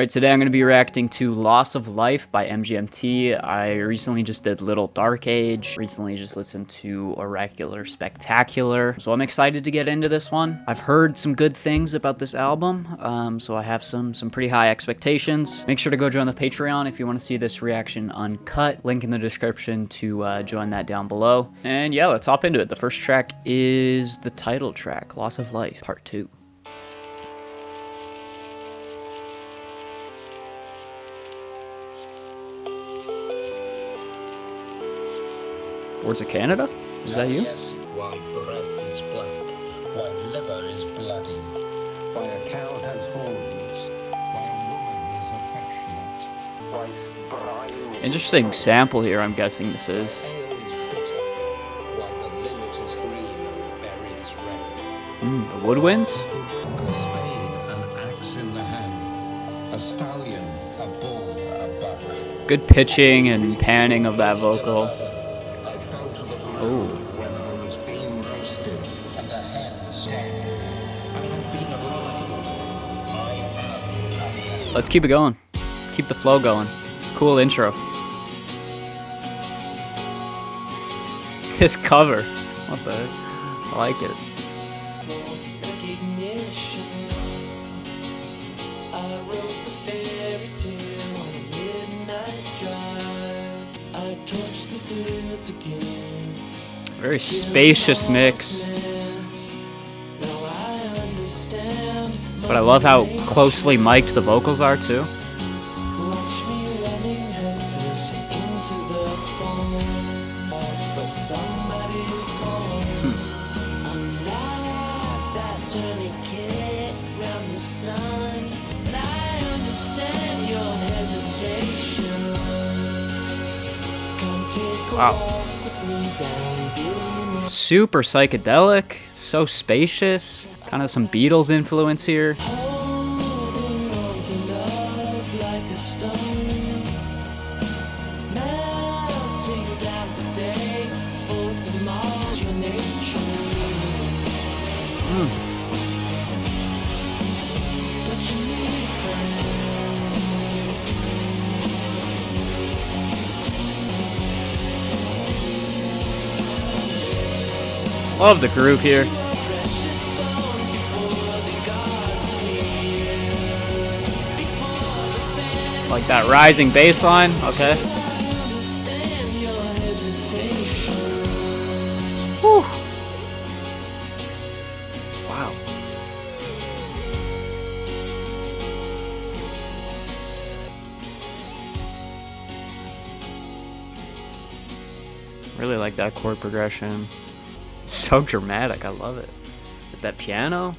Alright, today I'm going to be reacting to Loss of Life by MGMT. I recently just did Little Dark Age, recently just listened to Oracular Spectacular, so I'm excited to get into this one. I've heard some good things about this album, so I have some pretty high expectations. Make sure to go join the Patreon if you want to see this reaction uncut. Link in the description to join that down below. And yeah, let's hop into it. The first track is the title track, Loss of Life, Part 2. Boards of Canada? Is that you? Yes, while breath is black, while liver is bloody, while a cow has horns, while woman is affectionate, while brine Interesting sample here, I'm guessing this is. ale is bitter, while the linnet is green, berries red. The woodwinds? A spade, an axe in the hand, a stallion, a bull, a buck. Good pitching and panning of that vocal. Oh. When I was being roasted and the hair standing, I have been alive. I am toughness. Let's keep it going. Keep the flow going. Cool intro. This cover. What the heck? I like it. Very spacious mix. But I love how closely mic'd the vocals are too. Wow. Super psychedelic, so spacious, kind of some Beatles influence here. Love the groove here. Like that rising bass line, okay. Whew. Wow. Really like that chord progression. So dramatic, I love it. With that piano.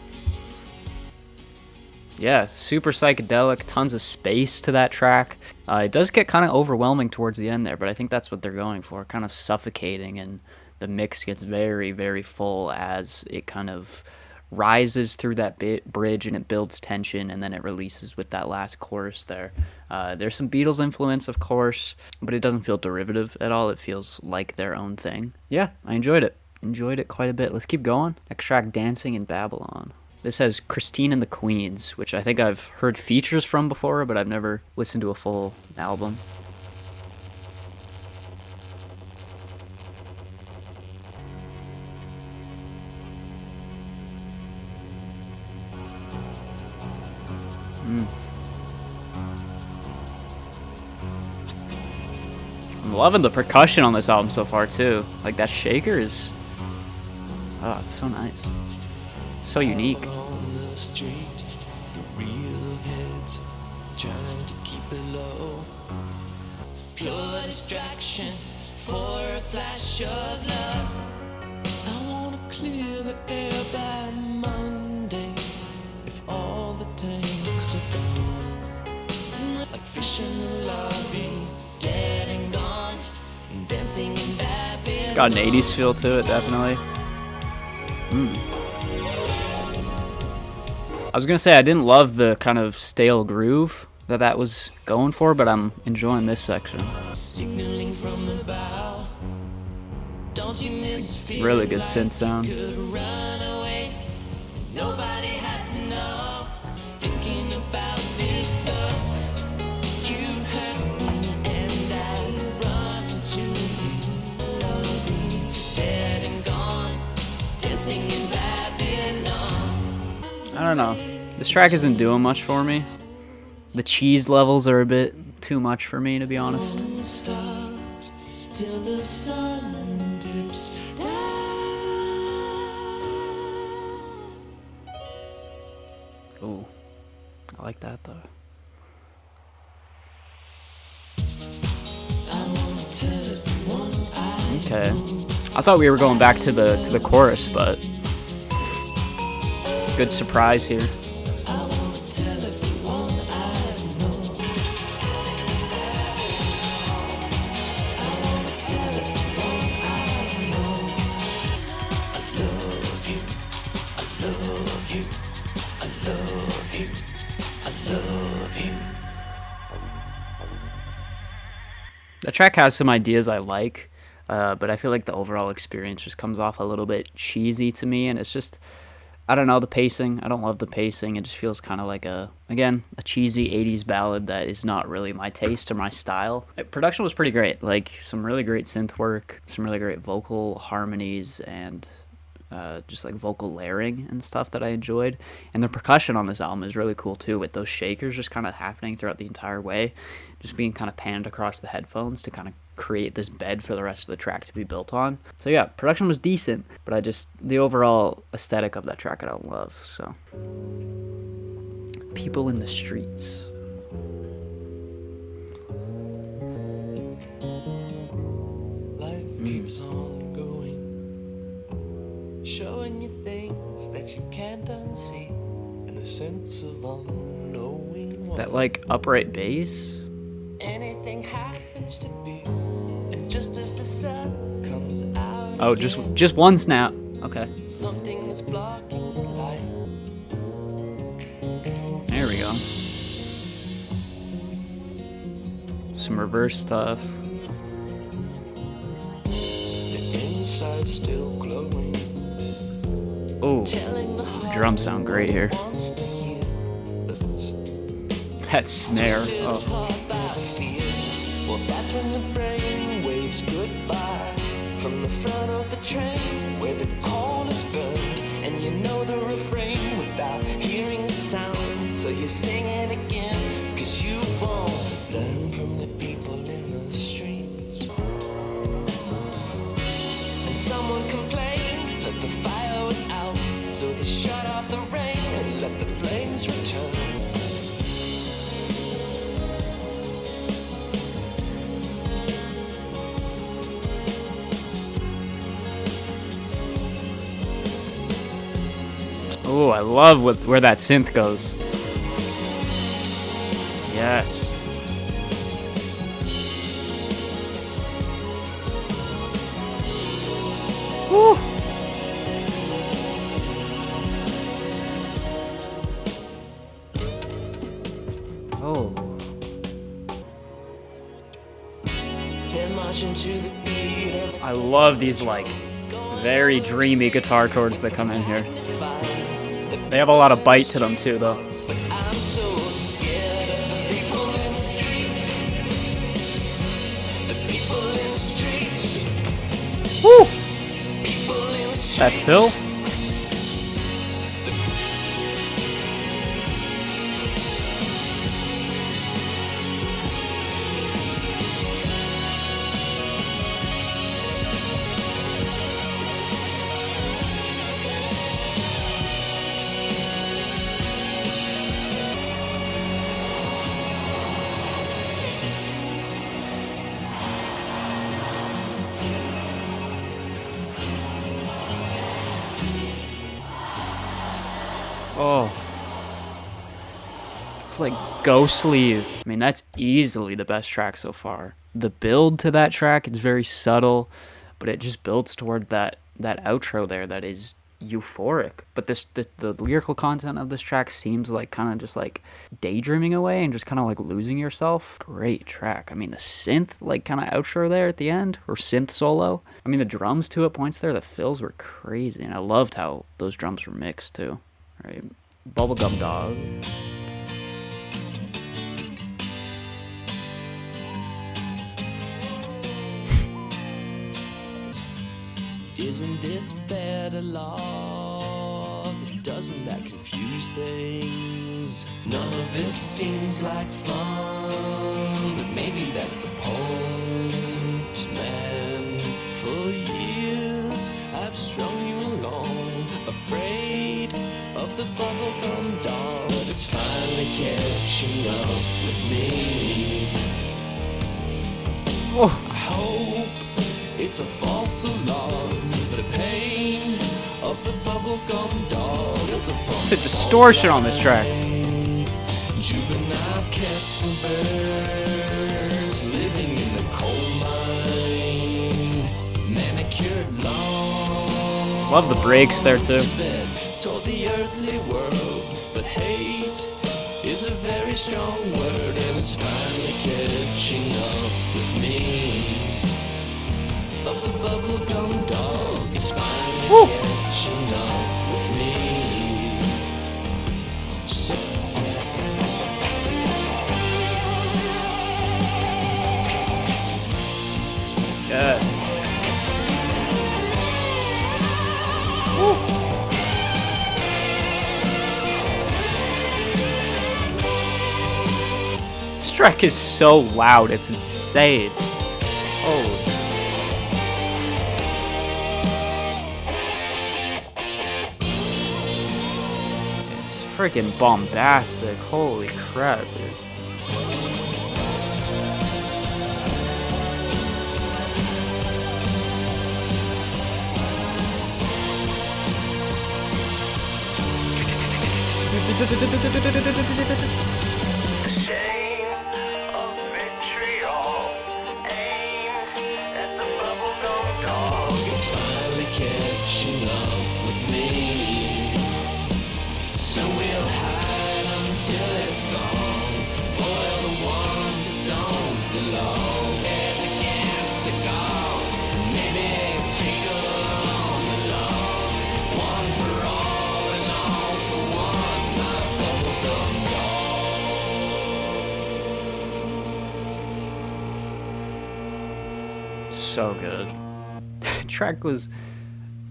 Yeah, super psychedelic, tons of space to that track. It does get kind of overwhelming towards the end there, but I think that's what they're going for, kind of suffocating, and the mix gets very, very full as it kind of rises through that bridge and it builds tension, and then it releases with that last chorus there. There's some Beatles influence, of course, but it doesn't feel derivative at all. It feels like their own thing. Yeah, I enjoyed it. Enjoyed it quite a bit. Let's keep going. Next track, Dancing in Babylon. This has Christine and the Queens, which I think I've heard features from before, but I've never listened to a full album. I'm loving the percussion on this album so far, too. Like, that shaker is... Oh, it's so nice. It's so unique. On the street, the real heads trying to keep it low. Pure distraction for a flash of love. I wanna clear the air by Monday. If all the tanks are gone, like fish in the lobby, dead and gone, dancing in Babylon. It's got an 80s feel to it, definitely. I was gonna say I didn't love the kind of stale groove that was going for, but I'm enjoying this section. Signaling from the bow. Don't you miss Really good synth sound. Nobody had to know. Thinking about this stuff. don't know. This track isn't doing much for me. The cheese levels are a bit too much for me, to be honest. Till the sun dips down. Ooh, I like that though. Okay, I thought we were going back to the chorus, but good surprise here. The track has some ideas I like, but I feel like the overall experience just comes off a little bit cheesy to me, and it's just, I don't know, the pacing. I don't love the pacing. It just feels kind of like again, a cheesy 80s ballad that is not really my taste or my style. Production was pretty great, like some really great synth work, some really great vocal harmonies, and just like vocal layering and stuff that I enjoyed. And the percussion on this album is really cool too, with those shakers just kind of happening throughout the entire way, just being kind of panned across the headphones to kind of create this bed for the rest of the track to be built on. So yeah, production was decent, but the overall aesthetic of that track I don't love. So People in the Streets. Life keeps on going, showing you things that you can't unsee, and a sense of unknowing why. That like upright bass. Anything happens to be, and just as the sun comes out, Oh, just one snap. Okay, something is blocking the light. there we go. Some reverse stuff. The inside still glowing, Oh, telling the heart drums sound great here. wants to hear. That snare. Still Oh. apart by fear. Well, that's when the brain waves goodbye from the front of the train where the coal is burned, and you know the refrain without hearing the sound. So you sing it again, 'cause you won't learn from the people in the streets. And someone complained that the fire was out, so they shut off the rain and let the flames return. Oh, I love where that synth goes. Yes. Woo. Oh. They're marching to the beat of I love these like very dreamy guitar chords that come in here. They have a lot of bite to them too, though. I'm so scared of the people in the streets. The people in the streets. Woo! People in the streets. That Phil? Oh. It's like ghostly. I mean, that's easily the best track so far. The build to that track is very subtle, but it just builds toward that outro there that is euphoric. But the lyrical content of this track seems like kind of just like daydreaming away and just kind of like losing yourself. Great track. I mean, the synth like kind of outro there at the end, or synth solo. I mean, the drums too at points there, the fills were crazy, and I loved how those drums were mixed too. Right, Bubblegum Dog. Isn't this better love? Doesn't that confuse things. None of this seems like fun, but maybe that's the point, man. For years I've strung you along, afraid of the bubblegum dog. It's finally catching up with me. Oh. I hope it's a false alarm, but the pain of the bubblegum dog is a It's a distortion on this track. Juvenile cats and birds living in the coal mine, manicured lawn. Love the breaks there too. Toward the earthly world, but hate is a very strong word, and it's finally catching up with me. Of the bubblegum dog is finally catching up with me. So Yes. This track is so loud, it's insane. Oh. It's freaking bombastic. Holy crap, dude. it's finally catching up with me. So we'll hide until it's gone. Boil the ones that don't belong. As against the gone. Maybe take along the long. One for all and all for one. My bubblegum dog. So good. That track was,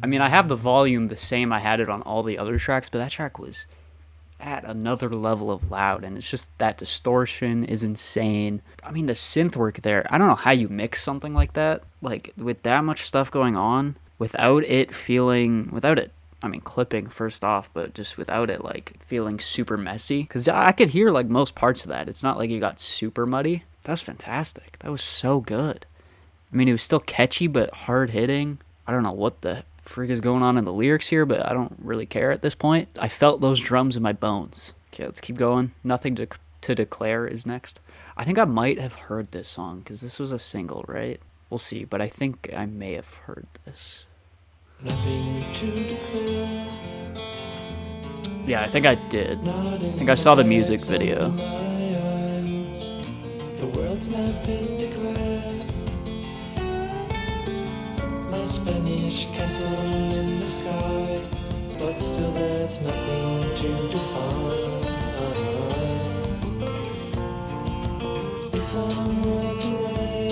I mean, I have the volume the same I had it on all the other tracks, but that track was at another level of loud, and it's just that distortion is insane. I mean, the synth work there, I don't know how you mix something like that, like with that much stuff going on, without it, I mean, clipping first off, but just without it, like, feeling super messy. Because I could hear, like, most parts of that. It's not like you got super muddy. That was fantastic. That was so good. I mean, it was still catchy, but hard-hitting. I don't know what the freak is going on in the lyrics here, but I don't really care at this point. I felt those drums in my bones. Okay, let's keep going. Nothing to Declare is next. I think I might have heard this song, because this was a single, right? We'll see, but I think I may have heard this. Nothing to declare. Yeah, I think I did. I think I saw the music video. The world's map been declared. My Spanish castle in the sky, but still there's nothing to define. If I'm worlds away,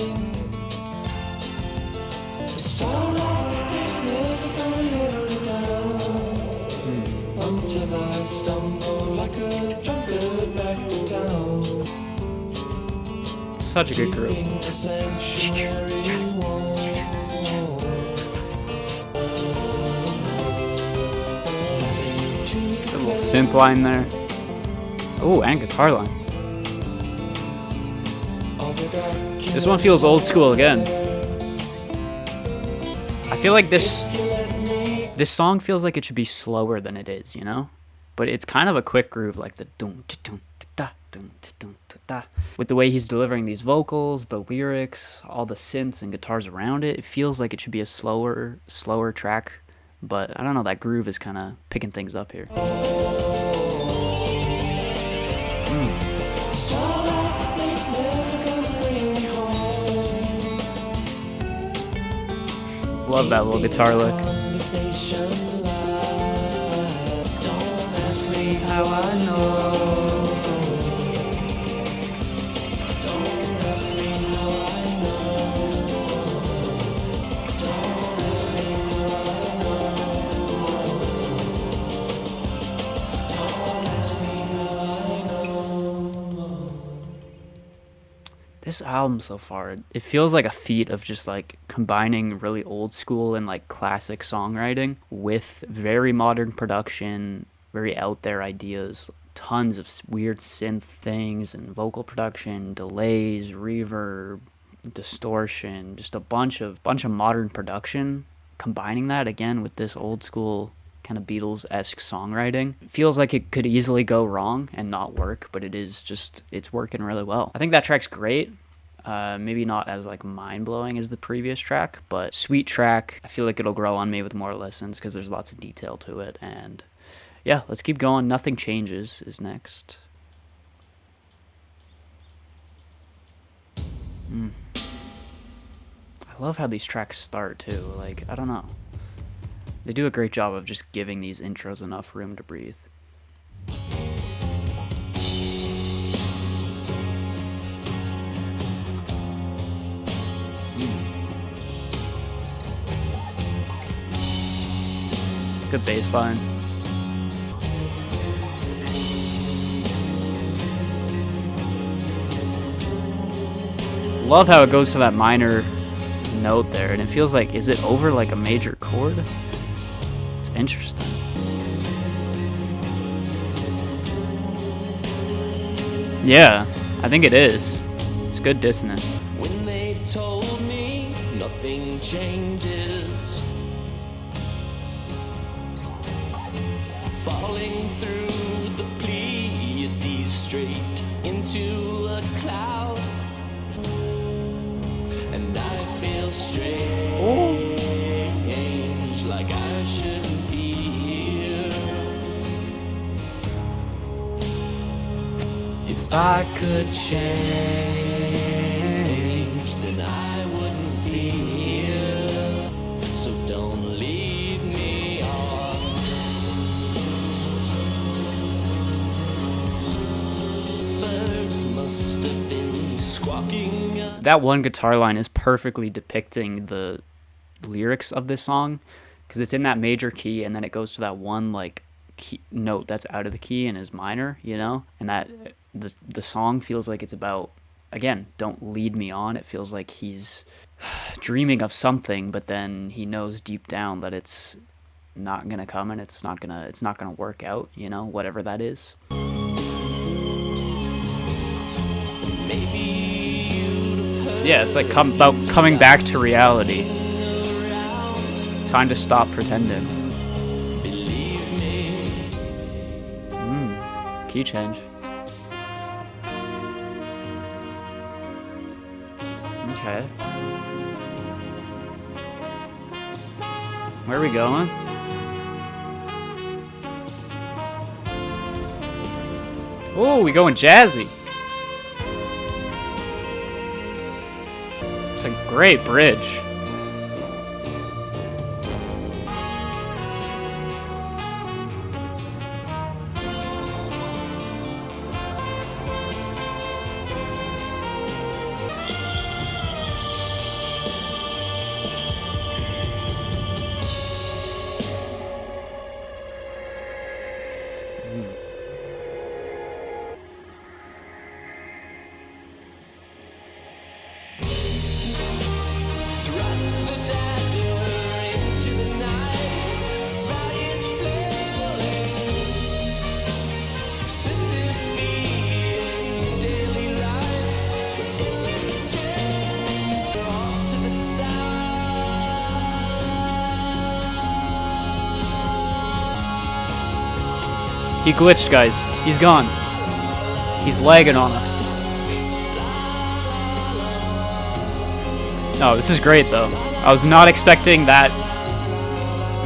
the starlight can never go let me down. Until I stumble like a drunkard back to town. Such a good group. Keeping the sanctuary warm. A little synth line there. Oh, and guitar line. This one feels old school again. I feel like this song feels like it should be slower than it is, you know? But it's kind of a quick groove, like the dum dum da dum dum da. With the way he's delivering these vocals, the lyrics, all the synths and guitars around it, it feels like it should be a slower track. But I don't know, that groove is kind of picking things up here. Love that little guitar lick. Don't ask me how I know. Don't ask me how I know. Don't ask me how I know. Don't This album so far, it feels like a feat of just like combining really old school and like classic songwriting with very modern production, very out there ideas, tons of weird synth things and vocal production, delays, reverb, distortion, just a bunch of modern production. Combining that again with this old school kind of Beatles-esque songwriting, it feels like it could easily go wrong and not work, but it's working really well. I think that track's great. Maybe not as like mind-blowing as the previous track, but sweet track. I feel like it'll grow on me with more listens because there's lots of detail to it. And yeah, let's keep going. Nothing Changes is next. I love how these tracks start too. Like, I don't know. They do a great job of just giving these intros enough room to breathe. Good bass line. Love how it goes to that minor note there, and it feels like, is it over like a major chord? It's interesting. Yeah, I think it is. It's good dissonance. When they told me nothing changes, falling through the Pleiades straight into a cloud, and I feel strange, like I shouldn't be here. If I could change, then I wouldn't be here. So don't lead me on. Birds must have been squawking. That one guitar line is perfectly depicting the lyrics of this song, because it's in that major key and then it goes to that one like key note that's out of the key and is minor, you know, and that the song feels like it's about, again, don't lead me on. It feels like he's dreaming of something, but then he knows deep down that it's not gonna come and it's not gonna work out, you know, whatever that is. Yeah, it's like about coming back to reality. Time to stop pretending. Key change. Okay. Where are we going? Oh, we going jazzy. It's a great bridge. He glitched, guys. He's gone. He's lagging on us. Oh, this is great, though. I was not expecting that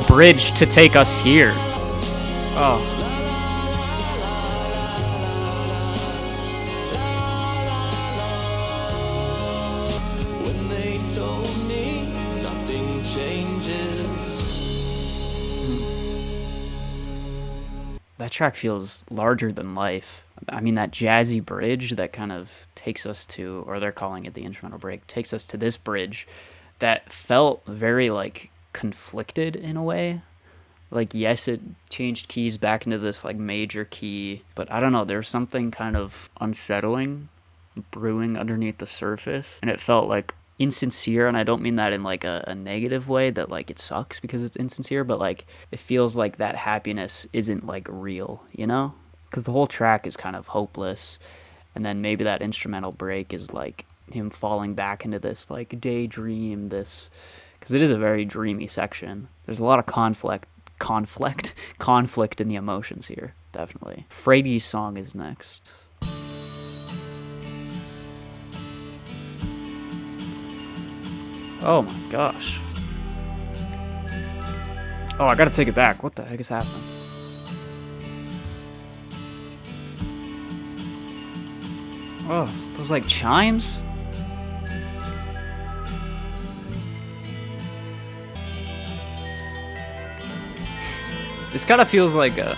bridge to take us here. Oh. When they told me nothing changes. That track feels larger than life. I mean, that jazzy bridge that kind of takes us to, or they're calling it the instrumental break, takes us to this bridge that felt very, like, conflicted in a way. Like, yes, it changed keys back into this, like, major key, but I don't know, there's something kind of unsettling brewing underneath the surface, and it felt like insincere, and I don't mean that in like a negative way that like it sucks because it's insincere, but like it feels like that happiness isn't like real, you know? Because the whole track is kind of hopeless, and then maybe that instrumental break is like him falling back into this like daydream, this, because it is a very dreamy section. There's a lot of conflict in the emotions here, definitely. Phradie's song is next. Oh my gosh. Oh, I gotta take it back. What the heck is happening? Oh, those like chimes? This kind of feels like a...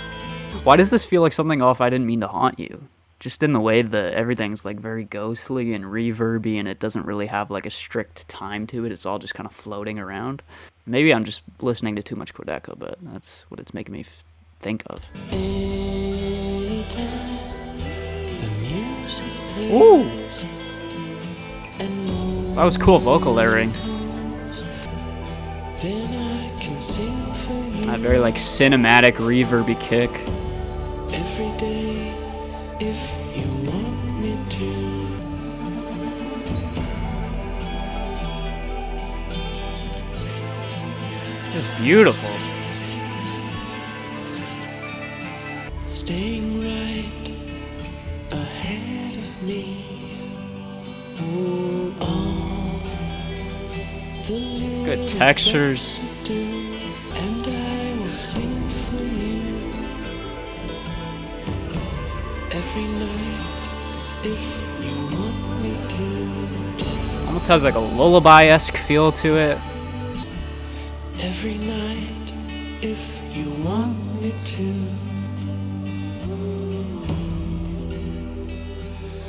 Why does this feel like something off I Didn't Mean to Haunt You? Just in the way that everything's like very ghostly and reverby, and it doesn't really have like a strict time to it. It's all just kind of floating around. Maybe I'm just listening to too much Quedeca, but that's what it's making me think of. Ooh! That was cool vocal layering. That very like cinematic reverby kick. Every day, if you want me to. Just beautiful. Staying right ahead of me. All the Good textures. and I will sing for you every night if you want me to. Almost has like a lullaby-esque feel to it. Every night if you want me to.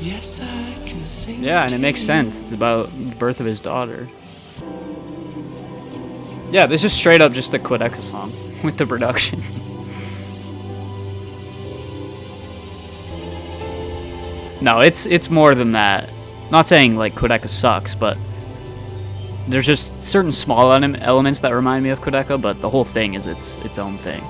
Yes, I can sing. Yeah, and it makes sense. It's about the birth of his daughter. Yeah, this is straight up just a Quedeca song with the production. No, it's more than that. Not saying like Quedeca sucks, but there's just certain small elements that remind me of Quedeca, but the whole thing is its own thing.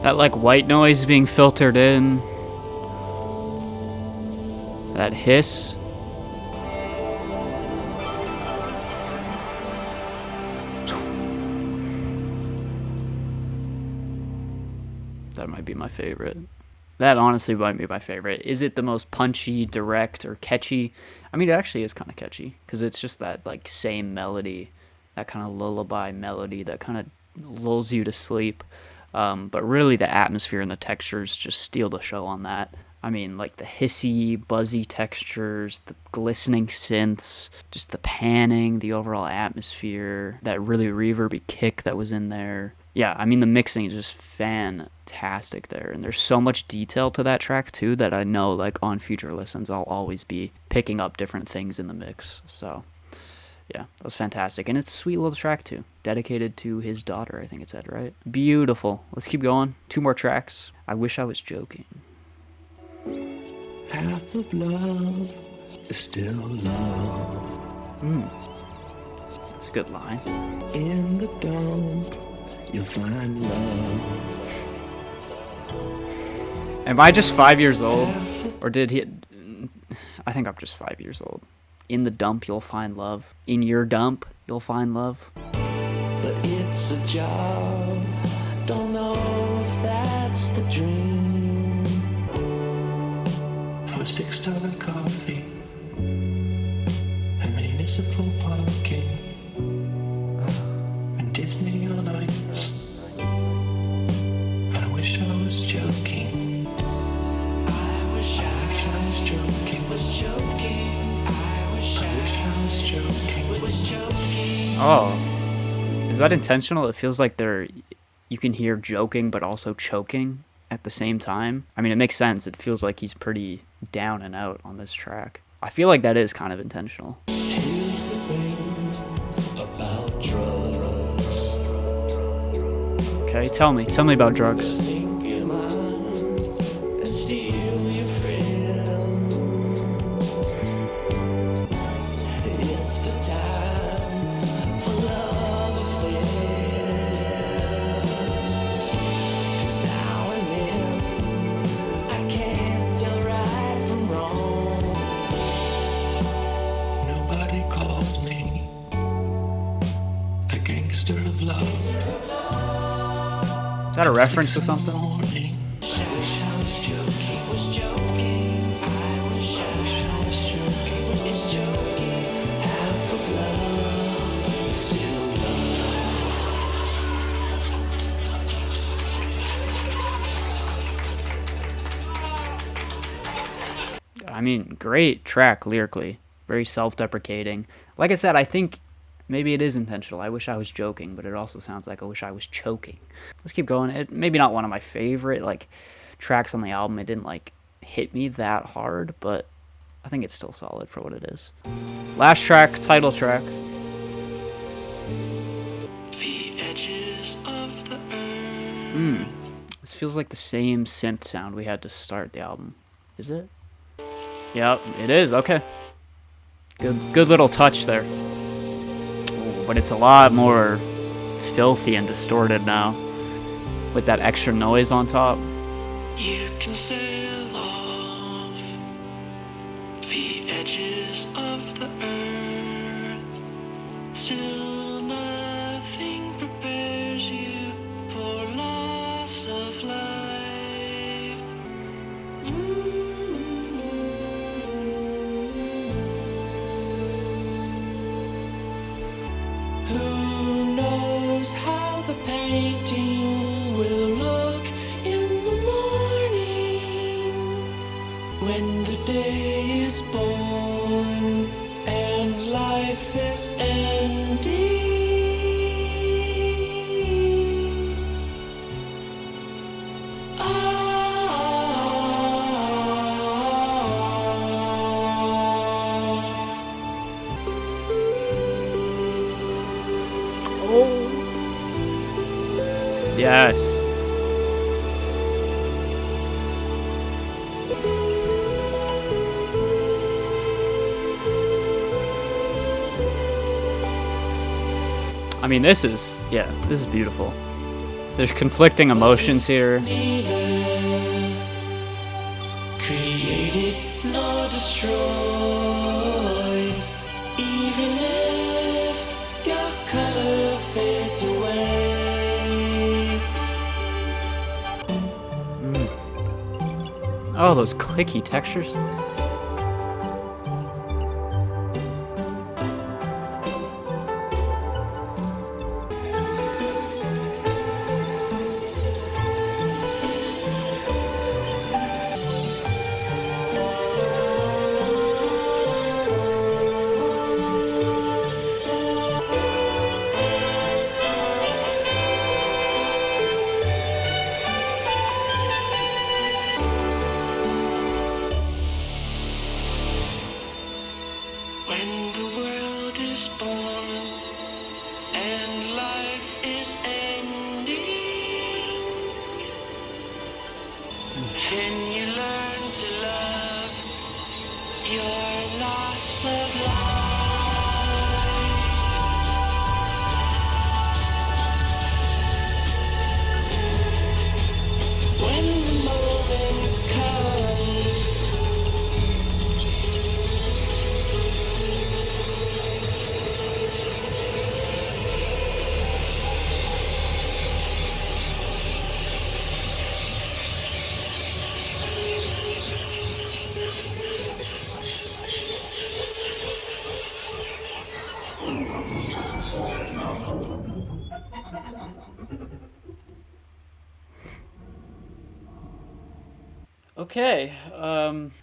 That like white noise being filtered in. That hiss. That might be my favorite. That honestly might be my favorite. Is it the most punchy, direct, or catchy? I mean, it actually is kind of catchy because it's just that like same melody, that kind of lullaby melody that kind of lulls you to sleep. But really the atmosphere and the textures just steal the show on that. I mean, like the hissy, buzzy textures, the glistening synths, just the panning, the overall atmosphere, that really reverby kick that was in there. Yeah, I mean, the mixing is just fantastic there. And there's so much detail to that track, too, that I know, like, on future listens, I'll always be picking up different things in the mix. So, yeah, that was fantastic. And it's a sweet little track, too. Dedicated to his daughter, I think it said, right? Beautiful. Let's keep going. 2 more tracks. I Wish I Was Joking. Half of love is still love. That's a good line. In the dump, you'll find love. Am I just 5 years old? Or did he... I think I'm just 5 years old. In the dump, you'll find love. In your dump, you'll find love. But it's a job. Don't know if that's the dream. For $6 coffee and municipal parking and Disney on ice. I wish I was joking. I wish I was joking. I wish I was joking. Oh. Is that intentional? It feels like you can hear joking but also choking at the same time. I mean, it makes sense. It feels like he's pretty down and out on this track. I feel like that is kind of intentional. Here's the thing about drugs. Okay, tell me about drugs. Think your mind and steal your friend. It's the time for love affairs. 'Cause now and then I can't tell right from wrong. Nobody calls me the gangster of love. Is that a reference to something? Morning. I wish I was joking. Was joking. I wish I was joking. It's joking. Half of love is still I mean, great track lyrically. Very self-deprecating. Like I said, I think maybe it is intentional. I wish I was joking, but it also sounds like I wish I was choking. Let's keep going. It maybe not one of my favorite like tracks on the album. It didn't like hit me that hard, but I think it's still solid for what it is. Last track, title track. the edges of the earth. This feels like the same synth sound we had to start the album. Is it? Yep, it is. Okay. Good little touch there. Ooh, but it's a lot more filthy and distorted now with that extra noise on top. You can sail off the edges of the earth. Still nothing prepares you for loss of life. Who knows how the painting will look in the morning when the day is born and life is ending. Yes. I mean, this is beautiful. There's conflicting emotions here. Neither created nor destroyed, even if your color fades away. Oh, those clicky textures. When the world is born and life is ending, then you learn to love your loss of life. When the moment comes, Okay.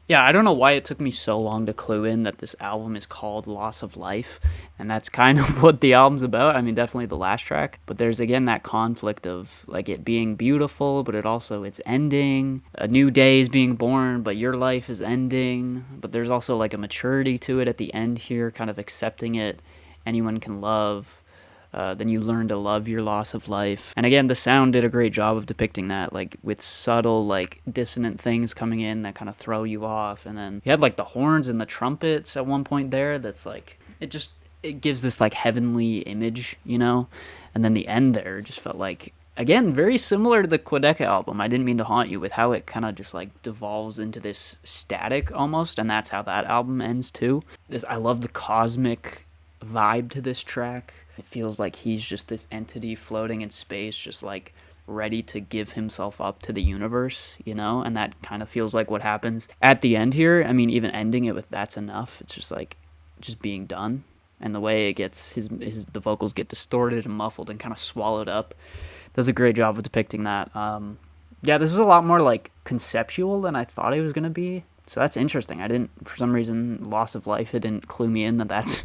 Yeah, I don't know why it took me so long to clue in that this album is called Loss of Life, and that's kind of what the album's about. I mean, definitely the last track, but there's again that conflict of like it being beautiful, but it's ending. A new day is being born, but your life is ending. But there's also like a maturity to it at the end here, kind of accepting it. Anyone can love. Then you learn to love your loss of life. And again, the sound did a great job of depicting that, like with subtle, like dissonant things coming in that kind of throw you off. And then you had like the horns and the trumpets at one point there. That's like it gives this like heavenly image, you know. And then the end there just felt like, again, very similar to the Quedeca album. I didn't mean to haunt you with how it kind of just like devolves into this static almost, and that's how that album ends too. I love the cosmic vibe to this track. It feels like he's just this entity floating in space, just like ready to give himself up to the universe, you know? And that kind of feels like what happens at the end here. I mean, even ending it with "that's enough," it's just like just being done. And the way it gets the vocals get distorted and muffled and kind of swallowed up does a great job of depicting that. Yeah, this is a lot more like conceptual than I thought it was going to be. So that's interesting. I didn't, for some reason, Loss of Life, it didn't clue me in that that's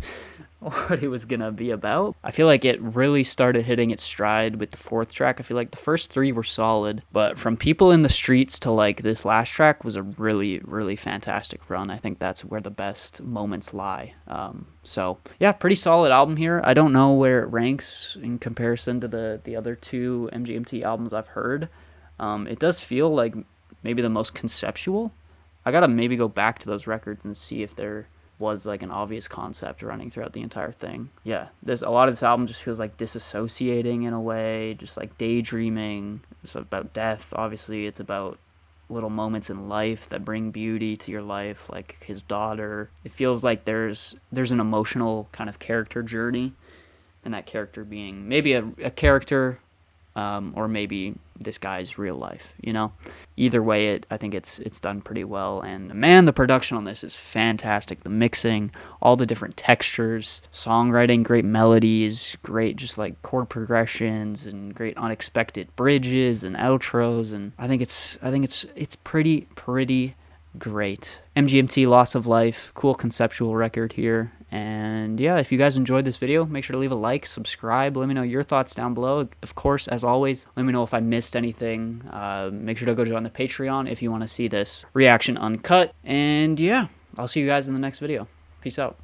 what it was going to be about. I feel like it really started hitting its stride with the fourth track. I feel like the first three were solid, but from People in the Streets to like this last track was a really, really fantastic run. I think that's where the best moments lie. So yeah, pretty solid album here. I don't know where it ranks in comparison to the other two MGMT albums I've heard. It does feel like maybe the most conceptual. I gotta maybe go back to those records and see if there was like an obvious concept running throughout the entire thing. Yeah, there's a lot of this album just feels like disassociating in a way, just like daydreaming. It's about death, obviously. It's about little moments in life that bring beauty to your life, like his daughter. It feels like there's an emotional kind of character journey, and that character being maybe a character, or maybe this guy's real life, you know? Either way, I think it's done pretty well, and man, the production on this is fantastic. The mixing, all the different textures, songwriting, great melodies, great just like chord progressions, and great unexpected bridges and outros, and I think it's pretty great. MGMT Loss of Life, cool conceptual record here. And yeah, if you guys enjoyed this video, make sure to leave a like, subscribe, let me know your thoughts down below. Of course, as always, let me know if I missed anything. Make sure to go join the Patreon if you want to see this reaction uncut. And yeah, I'll see you guys in the next video. Peace out.